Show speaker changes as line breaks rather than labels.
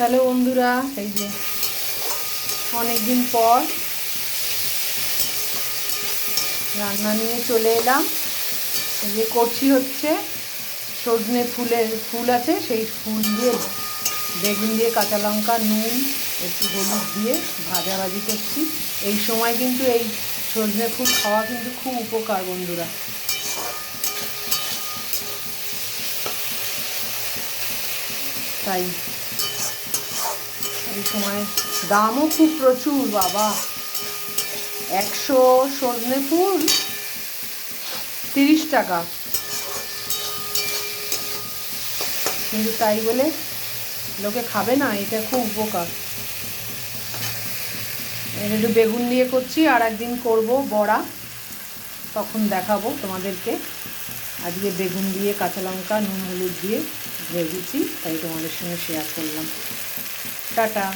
Hello বন্ধুরা, এই যে অনেকদিন পর রান্না নিয়ে চলে এলাম। এই যে করছি হচ্ছে সজনে ফুল আছে, সেই ফুল দিয়ে বেগুন দিয়ে কাঁচা লঙ্কা নুন একটু হলুদ দিয়ে ভাজাভাজি করছি। এই সময় কিন্তু এই সজনে ফুল খাওয়া কিন্তু খুব উপকার বন্ধুরা। তাই এই সময় দামও খুব প্রচুর বাবা, 100 সজনে ফুল 30 টাকা, কিন্তু তাই বলে লোকে খাবে না, এটা খুব উপকার। একটু বেগুন দিয়ে করছি, আর একদিন করবো বড়া, তখন দেখাবো তোমাদেরকে। আজকে বেগুন দিয়ে কাঁচা লঙ্কা নুন হলুদ দিয়ে ভেজেছি, তাই তোমাদের সঙ্গে শেয়ার করলাম। টাটা।